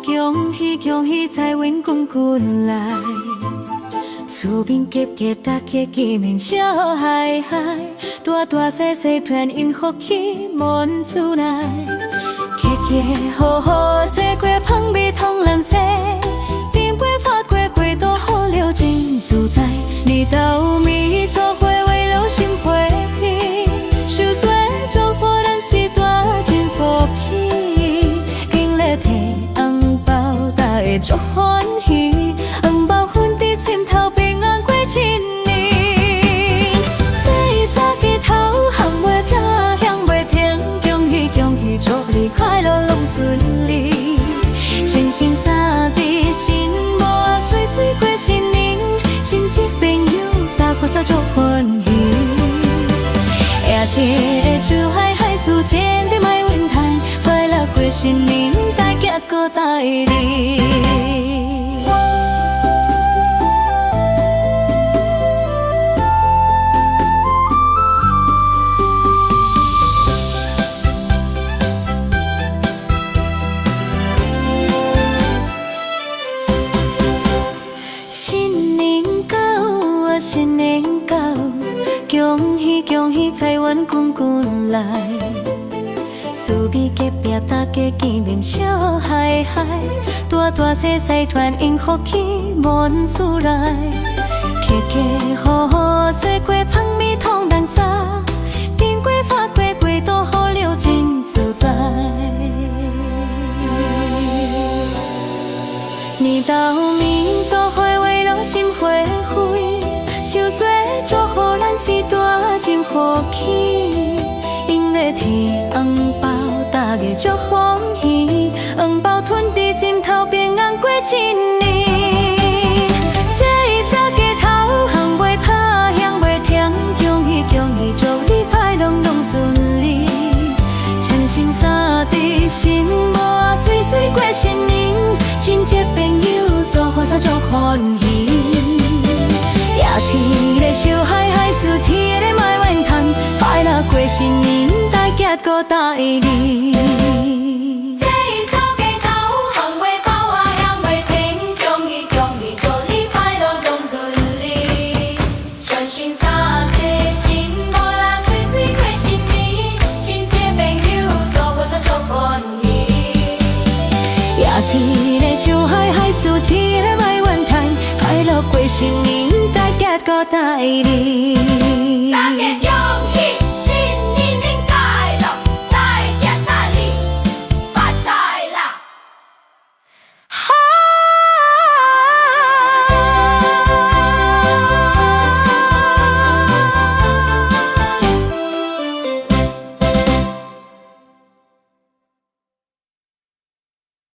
恭喜恭喜财运滚滚来，厝边结结大家见面笑嗨嗨，大大小小团圆福气满厝内，客客好好做过香味通人切，顶杯发过几多好了真自在，你斗米做伙为了心欢喜，受罪祝福咱是大真福气，今日摕红包大家足欢喜，红包分伫枕头平安过一年，做早起头含袂飘香袂停，恭喜恭喜祝你快乐拢顺利，真心三地心无水水过新年，亲戚朋友早过早足欢喜，也一个手海海事千里卖云叹，快乐过新年，大家搁大利。新年到啊，新年到，恭喜恭喜财源滚滚来，厝边隔壁大家见面笑嗨嗨，大大小小团圆福气满厝内，客客好好做过香味通人早，顶过发过几多好了真自在，你斗面做伙为了心欢喜，受罪祝福咱是大真福气，因咧摕红包大家足欢喜，红包吞伫枕头平安过一年，这一早起头含袂拍响袂停，恭喜恭喜祝你快乐拢顺利，真心三地心无水水过新年，亲戚朋友做好煞足欢喜，也一个小海海事，一个卖怨叹，快乐过新年，大家搁大利。一个小海海事，一个卖怨叹，快乐过新年，大家搁大利。